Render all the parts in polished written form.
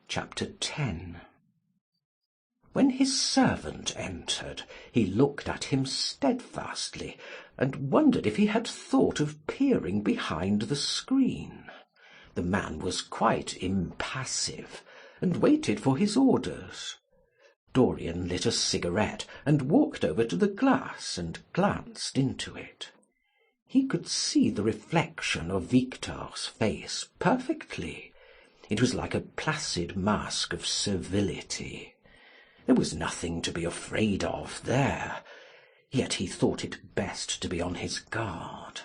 Chapter 10. When his servant entered, he looked at him steadfastly, and wondered if he had thought of peering behind the screen. The man was quite impassive, and waited for his orders. Dorian lit a cigarette, and walked over to the glass, and glanced into it. He could see the reflection of Victor's face perfectly. It was like a placid mask of servility. There was nothing to be afraid of there, yet he thought it best to be on his guard.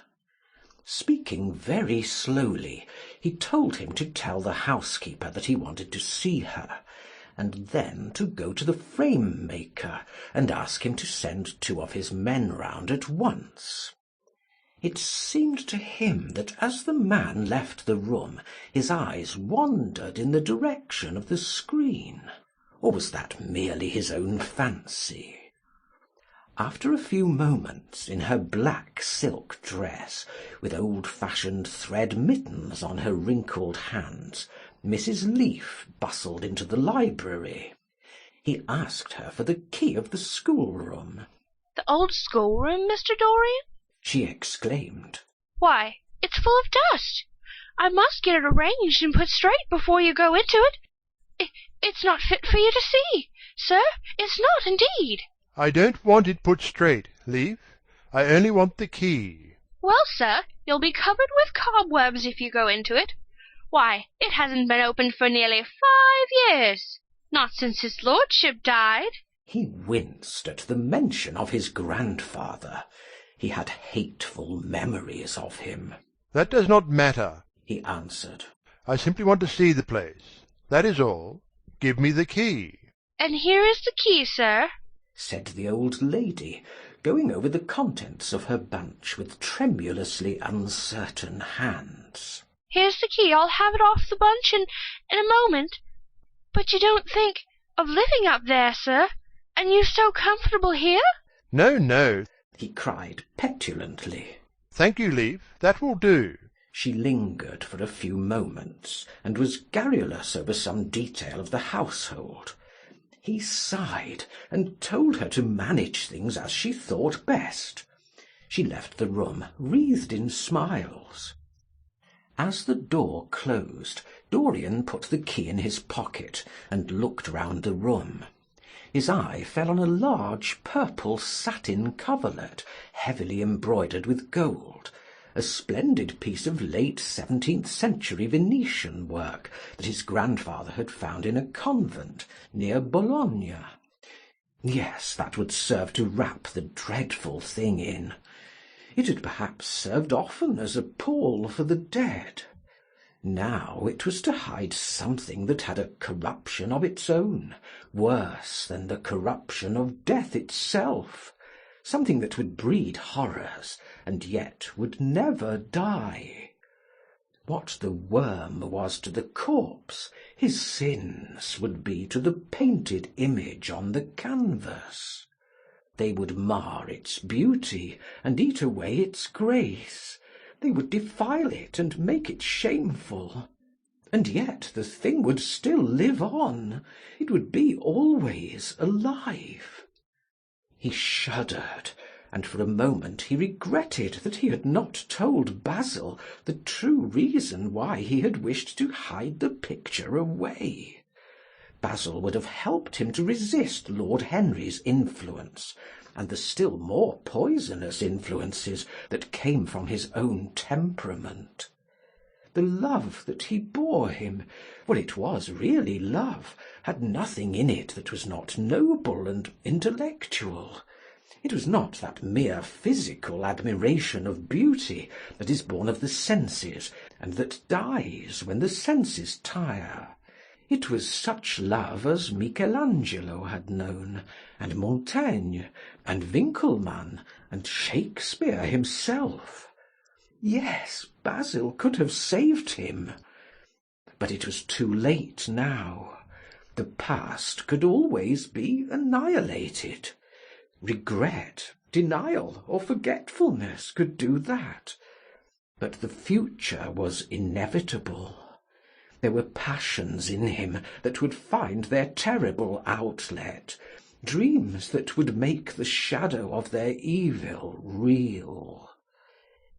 Speaking very slowly, he told him to tell the housekeeper that he wanted to see her, and then to go to the frame-maker and ask him to send 2 of his men round at once. It seemed to him that as the man left the room his eyes wandered in the direction of the screen, or was that merely his own fancy? After a few moments, in her black silk dress, with old-fashioned thread mittens on her wrinkled hands, Mrs. Leaf bustled into the library. He asked her for the key of the schoolroom. "The old schoolroom, Mr. Dorian?" she exclaimed. "Why, it's full of dust. I must get it arranged and put straight before you go into it. It's not fit for you to see, sir. It's not, indeed." "I don't want it put straight, Leaf. I only want the key." "Well, sir, you'll be covered with cobwebs if you go into it. Why, it hasn't been opened for nearly 5 years. Not since his lordship died." He winced at the mention of his grandfather. He had hateful memories of him. "That does not matter," he answered. "I simply want to see the place. That is all. Give me the key." "And here is the key, sir," said the old lady, going over the contents of her bunch with tremulously uncertain hands. "Here's the key. I'll have it off the bunch in a moment. But you don't think of living up there, sir? And you so comfortable here?" "No, no," he cried petulantly. "Thank you, Leaf. That will do." She lingered for a few moments, and was garrulous over some detail of the household. He sighed, and told her to manage things as she thought best. She left the room, wreathed in smiles. As the door closed, Dorian put the key in his pocket, and looked round the room. His eye fell on a large purple satin coverlet, heavily embroidered with gold, a splendid piece of late 17th century Venetian work that his grandfather had found in a convent near Bologna. Yes, that would serve to wrap the dreadful thing in. It had perhaps served often as a pall for the dead. Now it was to hide something that had a corruption of its own, worse than the corruption of death itself, something that would breed horrors, and yet would never die. What the worm was to the corpse, his sins would be to the painted image on the canvas. They would mar its beauty, and eat away its grace. They would defile it, and make it shameful. And yet the thing would still live on. It would be always alive. He shuddered, and for a moment he regretted that he had not told Basil the true reason why he had wished to hide the picture away. Basil would have helped him to resist Lord Henry's influence, and the still more poisonous influences that came from his own temperament. The love that he bore him, for it was really love, had nothing in it that was not noble and intellectual. It was not that mere physical admiration of beauty that is born of the senses, and that dies when the senses tire. It was such love as Michelangelo had known, and Montaigne, and Winckelmann, and Shakespeare himself. Yes, Basil could have saved him. But it was too late now. The past could always be annihilated. Regret, denial, or forgetfulness could do that. But the future was inevitable. There were passions in him that would find their terrible outlet, dreams that would make the shadow of their evil real.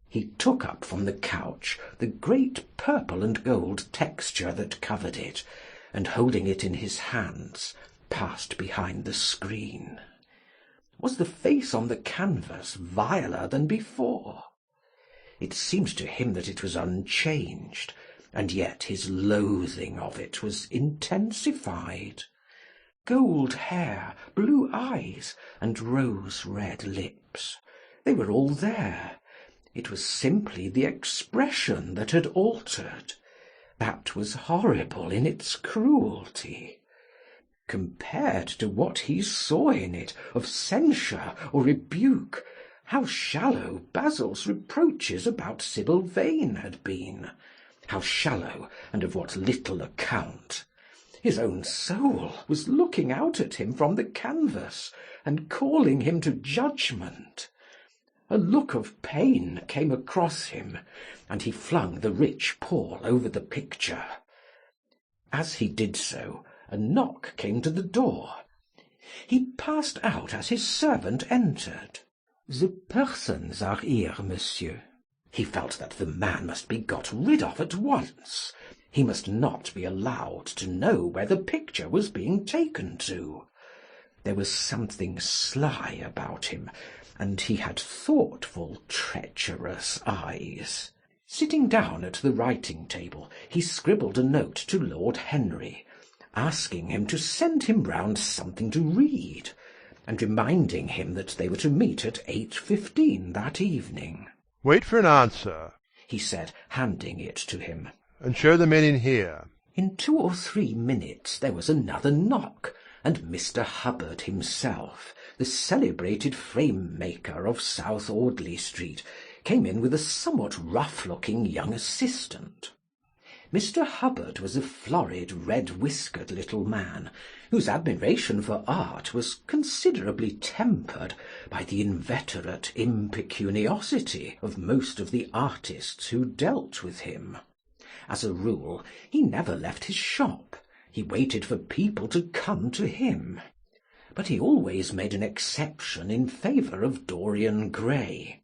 He took up from the couch the great purple and gold texture that covered it, and holding it in his hands, passed behind the screen. Was the face on the canvas viler than before? It seemed to him that it was unchanged, and yet his loathing of it was intensified. Gold hair, blue eyes, and rose-red lips, they were all there. It was simply the expression that had altered. That was horrible in its cruelty. Compared to what he saw in it of censure or rebuke, how shallow Basil's reproaches about Sibyl Vane had been! How shallow, and of what little account! His own soul was looking out at him from the canvas, and calling him to judgment. A look of pain came across him, and he flung the rich pall over the picture. As he did so, a knock came to the door. He passed out as his servant entered. "The persons are here, monsieur." He felt that the man must be got rid of at once. He must not be allowed to know where the picture was being taken to. There was something sly about him, and he had thoughtful, treacherous eyes. Sitting down at the writing-table, he scribbled a note to Lord Henry, asking him to send him round something to read, and reminding him that they were to meet at 8:15 that evening. "Wait for an answer," he said, handing it to him. "and show the men in here." In 2 or 3 minutes there was another knock, and Mr. Hubbard himself, the celebrated frame-maker of South Audley Street, came in with a somewhat rough-looking young assistant. Mr. Hubbard was a florid, red-whiskered little man, whose admiration for art was considerably tempered by the inveterate impecuniosity of most of the artists who dealt with him. As a rule, he never left his shop. He waited for people to come to him. But he always made an exception in favour of Dorian Gray.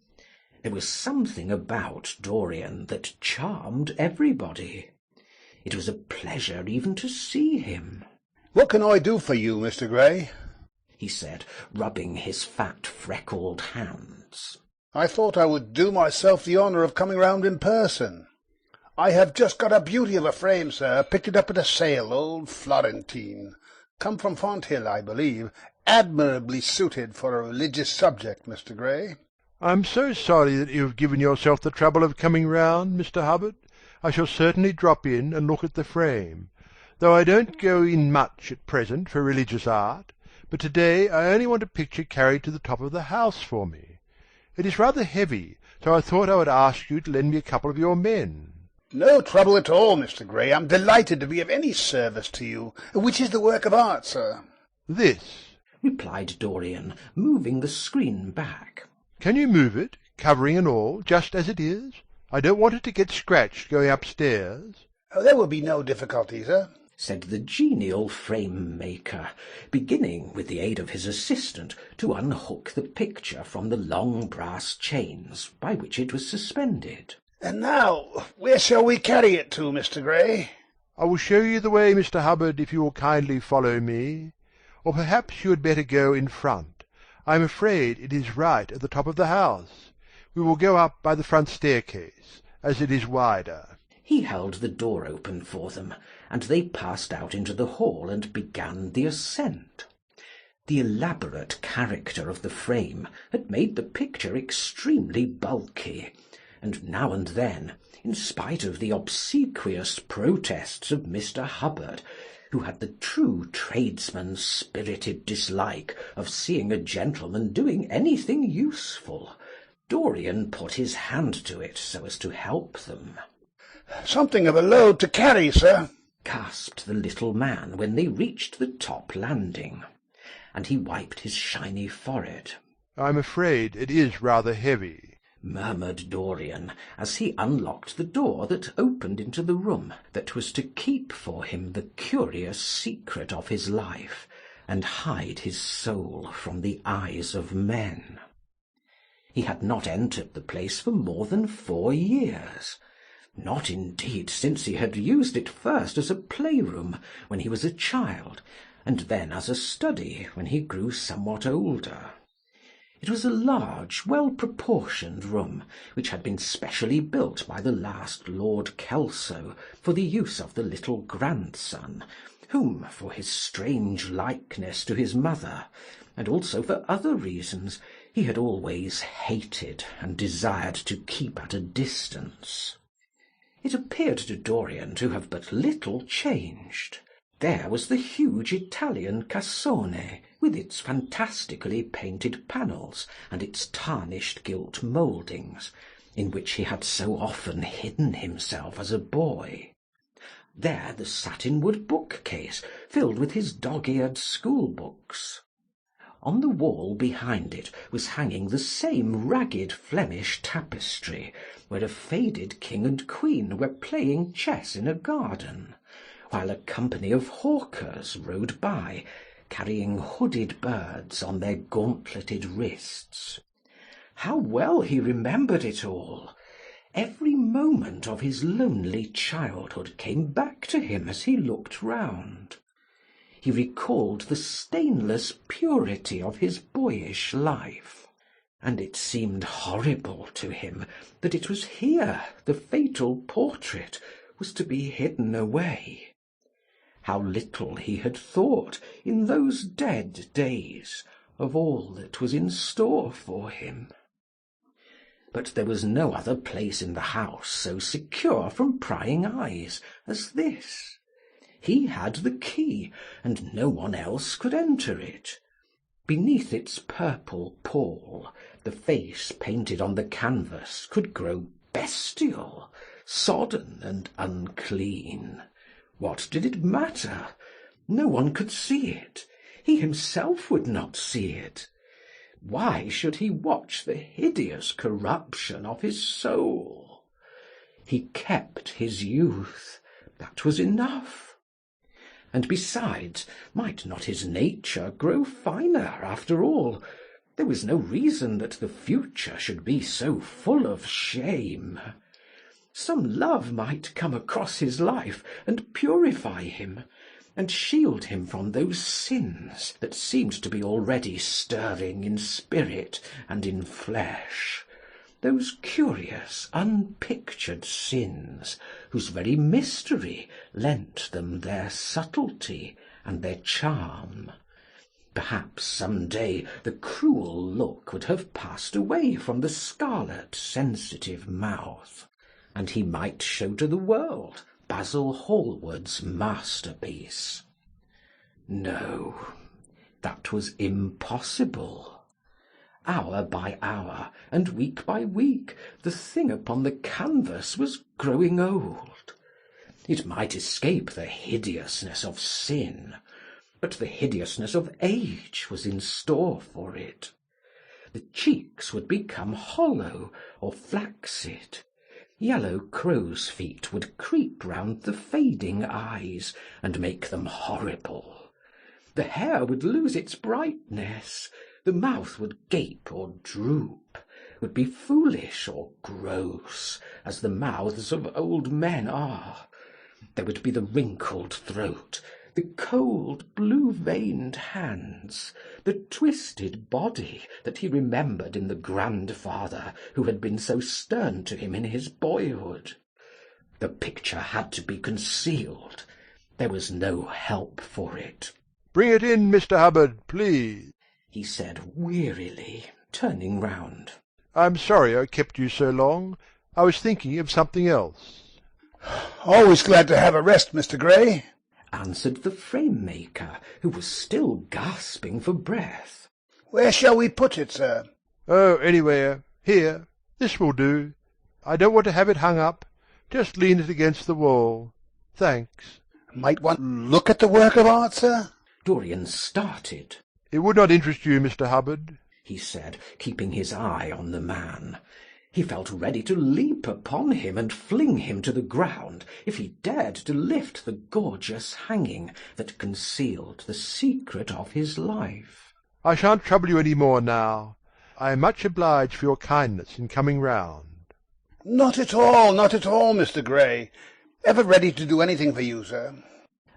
There was something about Dorian that charmed everybody. It was a pleasure even to see him. "What can I do for you, Mr. Gray?" he said, rubbing his fat, freckled hands. "I thought I would do myself the honour of coming round in person. I have just got a beauty of a frame, sir, picked it up at a sale, old Florentine. Come from Fonthill, I believe. Admirably suited for a religious subject, Mr. Gray." "I'm so sorry that you have given yourself the trouble of coming round, Mr. Hubbard. I shall certainly drop in and look at the frame, though I don't go in much at present for religious art, but to-day I only want a picture carried to the top of the house for me. It is rather heavy, so I thought I would ask you to lend me a couple of your men." "No trouble at all, Mr. Gray. I'm delighted to be of any service to you. Which is the work of art, sir?" "This," replied Dorian, moving the screen back. "Can you move it, covering and all, just as it is? I don't want it to get scratched going upstairs." "There will be no difficulty, sir," said the genial frame-maker, beginning, with the aid of his assistant, to unhook the picture from the long brass chains by which it was suspended. "And now, where shall we carry it to, Mr. Gray?" "I will show you the way, Mr. Hubbard, if you will kindly follow me. Or perhaps you had better go in front. I am afraid it is right at the top of the house. We will go up by the front staircase, as it is wider." He held the door open for them, and they passed out into the hall and began the ascent. The elaborate character of the frame had made the picture extremely bulky, and now and then, in spite of the obsequious protests of Mr. Hubbard, who had the true tradesman's spirited dislike of seeing a gentleman doing anything useful, Dorian put his hand to it so as to help them. "Something of a load to carry, sir," gasped the little man when they reached the top landing, and he wiped his shiny forehead. "I'm afraid it is rather heavy." murmured Dorian, as he unlocked the door that opened into the room that was to keep for him the curious secret of his life, and hide his soul from the eyes of men. He had not entered the place for more than 4 years, not indeed since he had used it first as a playroom when he was a child, and then as a study when he grew somewhat older. It was a large, well-proportioned room, which had been specially built by the last Lord Kelso for the use of the little grandson, whom, for his strange likeness to his mother, and also for other reasons, he had always hated and desired to keep at a distance. It appeared to Dorian to have but little changed. There was the huge Italian cassone, with its fantastically painted panels and its tarnished gilt mouldings, in which he had so often hidden himself as a boy. There the satin-wood bookcase, filled with his dog-eared school-books. On the wall behind it was hanging the same ragged Flemish tapestry, where a faded king and queen were playing chess in a garden, while a company of hawkers rode by, carrying hooded birds on their gauntleted wrists. How well he remembered it all! Every moment of his lonely childhood came back to him as he looked round. He recalled the stainless purity of his boyish life, and it seemed horrible to him that it was here the fatal portrait was to be hidden away. How little he had thought, in those dead days, of all that was in store for him. But there was no other place in the house so secure from prying eyes as this. He had the key, and no one else could enter it. Beneath its purple pall, the face painted on the canvas could grow bestial, sodden and unclean. What did it matter? No one could see it. He himself would not see it. Why should he watch the hideous corruption of his soul? He kept his youth. That was enough. And besides, might not his nature grow finer after all? There was no reason that the future should be so full of shame. Some love might come across his life and purify him, and shield him from those sins that seemed to be already stirring in spirit and in flesh, those curious, unpictured sins, whose very mystery lent them their subtlety and their charm. Perhaps some day the cruel look would have passed away from the scarlet, sensitive mouth, and he might show to the world Basil Hallward's masterpiece. No, that was impossible. Hour by hour, and week by week, the thing upon the canvas was growing old. It might escape the hideousness of sin, but the hideousness of age was in store for it. The cheeks would become hollow or flaccid. Yellow crow's feet would creep round the fading eyes and make them horrible. The hair would lose its brightness, the mouth would gape or droop, would be foolish or gross, as the mouths of old men are. There would be the wrinkled throat, the cold, blue-veined hands, the twisted body that he remembered in the grandfather who had been so stern to him in his boyhood. The picture had to be concealed. There was no help for it. "Bring it in, Mr. Hubbard, please," he said wearily, turning round. "I'm sorry I kept you so long. I was thinking of something else." "Always glad to have a rest, Mr. Gray," answered the frame-maker, who was still gasping for breath. "Where shall we put it, sir?" "Oh, anywhere. Here, this will do. I don't want to have it hung up. Just lean it against the wall. Thanks." "Might one look at the work of art, sir?" Dorian started. "It would not interest you, Mr. Hubbard," he said, keeping his eye on the man. He felt ready to leap upon him and fling him to the ground if he dared to lift the gorgeous hanging that concealed the secret of his life. "I shan't trouble you any more now. I am much obliged for your kindness in coming round." Not at all, Mr. Gray. Ever ready to do anything for you, sir."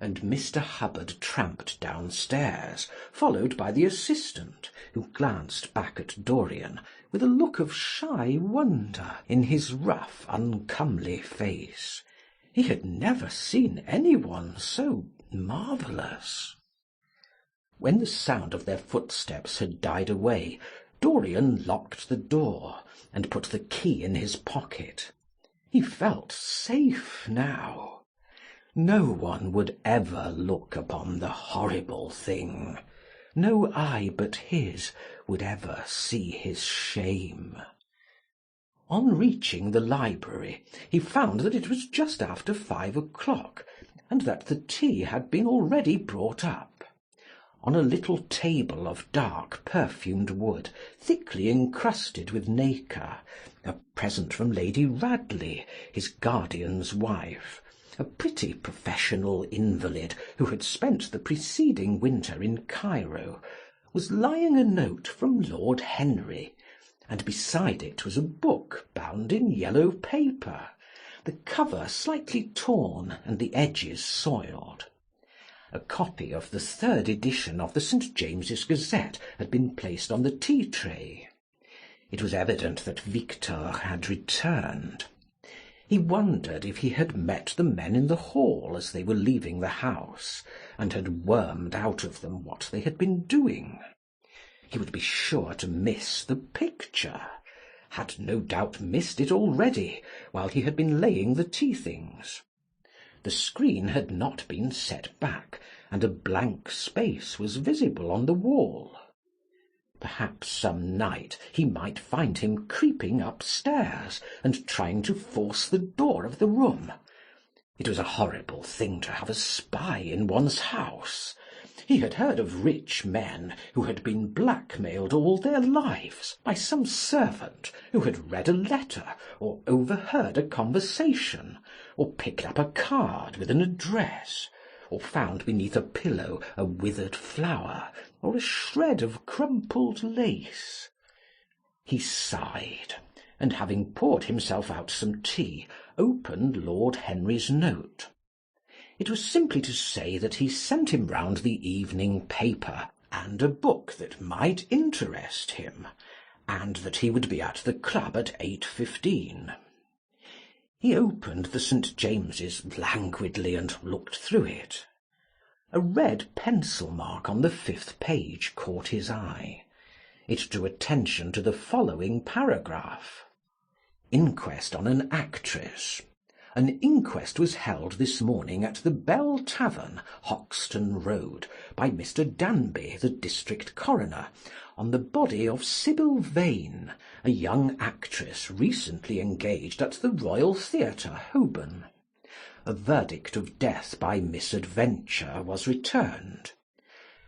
And Mr. Hubbard tramped downstairs, followed by the assistant, who glanced back at Dorian with a look of shy wonder in his rough, uncomely face. He had never seen anyone so marvellous. When the sound of their footsteps had died away, Dorian locked the door and put the key in his pocket. He felt safe now. No one would ever look upon the horrible thing. No eye but his would ever see his shame. On reaching the library, he found that it was just after 5 o'clock, and that the tea had been already brought up. On a little table of dark perfumed wood, thickly encrusted with nacre, a present from Lady Radley, his guardian's wife, a pretty professional invalid who had spent the preceding winter in Cairo, was lying a note from Lord Henry, and beside it was a book bound in yellow paper, the cover slightly torn and the edges soiled. A copy of the 3rd edition of the St. James's Gazette had been placed on the tea-tray. It was evident that Victor had returned. He wondered if he had met the men in the hall as they were leaving the house, and had wormed out of them what they had been doing. He would be sure to miss the picture, had no doubt missed it already while he had been laying the tea-things. The screen had not been set back, and a blank space was visible on the wall. Perhaps some night he might find him creeping upstairs and trying to force the door of the room. It was a horrible thing to have a spy in one's house. He had heard of rich men who had been blackmailed all their lives by some servant who had read a letter, or overheard a conversation, or picked up a card with an address, or found beneath a pillow a withered flower, or a shred of crumpled lace. He sighed, and having poured himself out some tea, opened Lord Henry's note. It was simply to say that he sent him round the evening paper, and a book that might interest him, and that he would be at the club at 8:15. He opened the St. James's languidly and looked through it. A red pencil mark on the 5th page caught his eye. It drew attention to the following paragraph: Inquest on an actress. An inquest was held this morning at the Bell Tavern, Hoxton Road, by Mr. Danby, the district coroner, on the body of Sybil Vane, a young actress recently engaged at the Royal Theatre, Holborn. A verdict of death by misadventure was returned.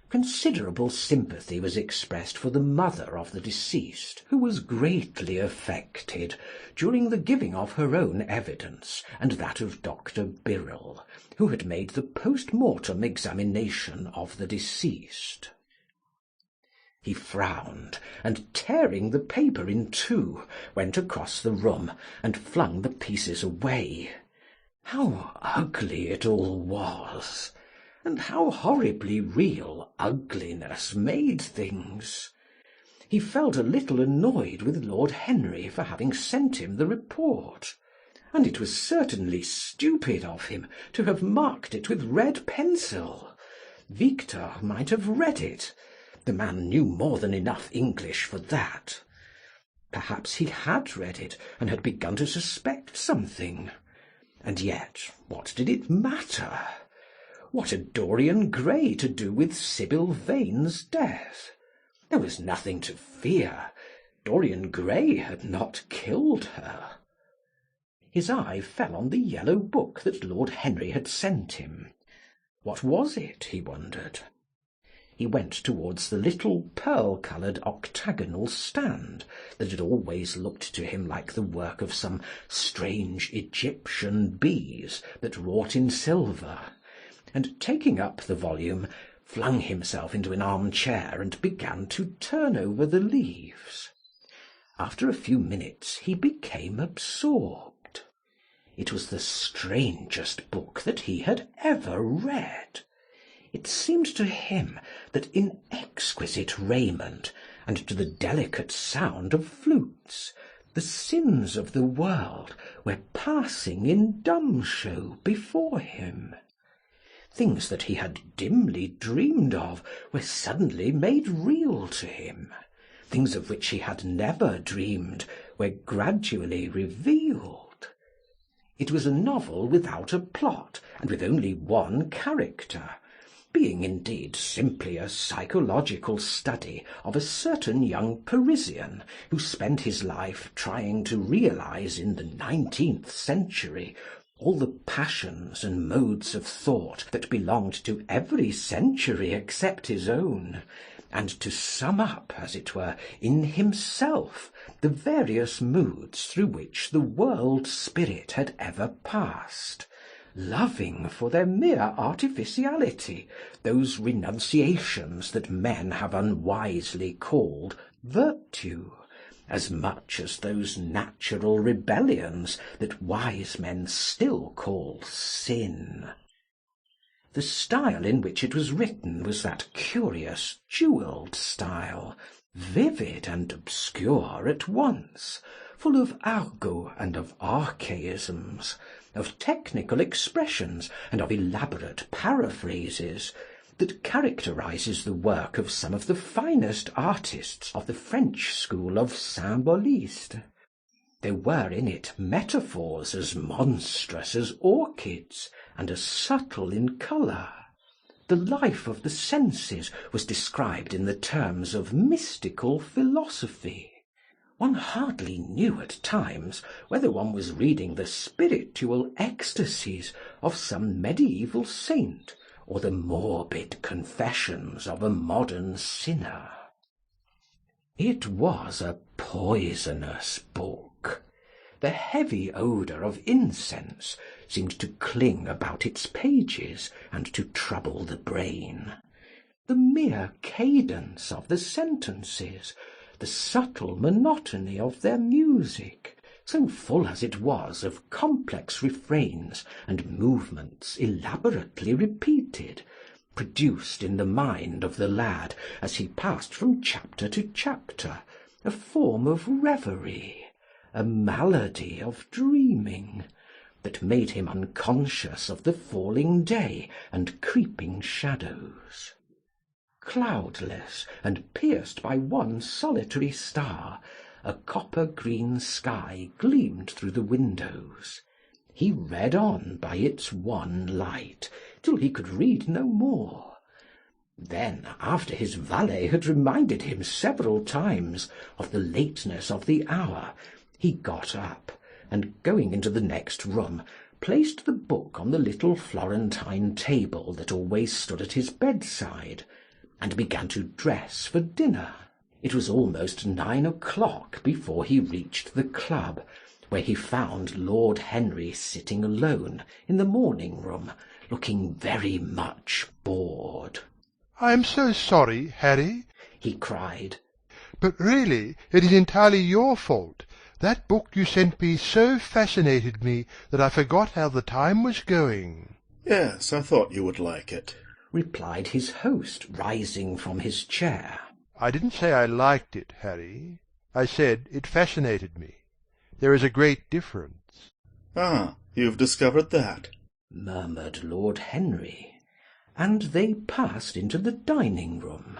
Considerable sympathy was expressed for the mother of the deceased, who was greatly affected during the giving of her own evidence and that of Dr. Birrell, who had made the post-mortem examination of the deceased. He frowned, and tearing the paper in two, went across the room and flung the pieces away. How ugly it all was! And how horribly real ugliness made things! He felt a little annoyed with Lord Henry for having sent him the report, and it was certainly stupid of him to have marked it with red pencil. Victor might have read it. The man knew more than enough English for that. Perhaps he had read it, and had begun to suspect something. And yet, what did it matter? What had Dorian Gray to do with Sybil Vane's death? There was nothing to fear. Dorian Gray had not killed her. His eye fell on the yellow book that Lord Henry had sent him. What was it, he wondered? He went towards the little pearl-coloured octagonal stand that had always looked to him like the work of some strange Egyptian bees that wrought in silver, and taking up the volume, flung himself into an arm-chair and began to turn over the leaves. After a few minutes he became absorbed. It was the strangest book that he had ever read. It seemed to him that in exquisite raiment, and to the delicate sound of flutes, the sins of the world were passing in dumb show before him. Things that he had dimly dreamed of were suddenly made real to him. Things of which he had never dreamed were gradually revealed. It was a novel without a plot, and with only one character, being indeed simply a psychological study of a certain young Parisian who spent his life trying to realize in the 19th century all the passions and modes of thought that belonged to every century except his own, and to sum up, as it were, in himself the various moods through which the world spirit had ever passed, loving for their mere artificiality those renunciations that men have unwisely called virtue, as much as those natural rebellions that wise men still call sin. The style in which it was written was that curious jewelled style, vivid and obscure at once, full of argot and of archaisms, of technical expressions and of elaborate paraphrases, that characterizes the work of some of the finest artists of the French school of symboliste. There were in it metaphors as monstrous as orchids, and as subtle in colour. The life of the senses was described in the terms of mystical philosophy. One hardly knew at times whether one was reading the spiritual ecstasies of some mediaeval saint, or the morbid confessions of a modern sinner. It was a poisonous book. The heavy odour of incense seemed to cling about its pages and to trouble the brain. The mere cadence of the sentences, the subtle monotony of their music, so full as it was of complex refrains and movements elaborately repeated, produced in the mind of the lad, as he passed from chapter to chapter, a form of reverie, a malady of dreaming, that made him unconscious of the falling day and creeping shadows. Cloudless, and pierced by one solitary star, a copper-green sky gleamed through the windows. He read on by its one light, till he could read no more. Then, after his valet had reminded him several times of the lateness of the hour, he got up, and going into the next room, placed the book on the little Florentine table that always stood at his bedside, and began to dress for dinner. It was almost 9 o'clock before he reached the club, where he found Lord Henry sitting alone in the morning-room, looking very much bored. "I am so sorry, Harry," he cried. "but really it is entirely your fault. That book you sent me so fascinated me that I forgot how the time was going." "Yes, I thought you would like it," replied his host, rising from his chair. "I didn't say I liked it, Harry. I said it fascinated me. There is a great difference." "Ah, you've discovered that," murmured Lord Henry, and they passed into the dining-room.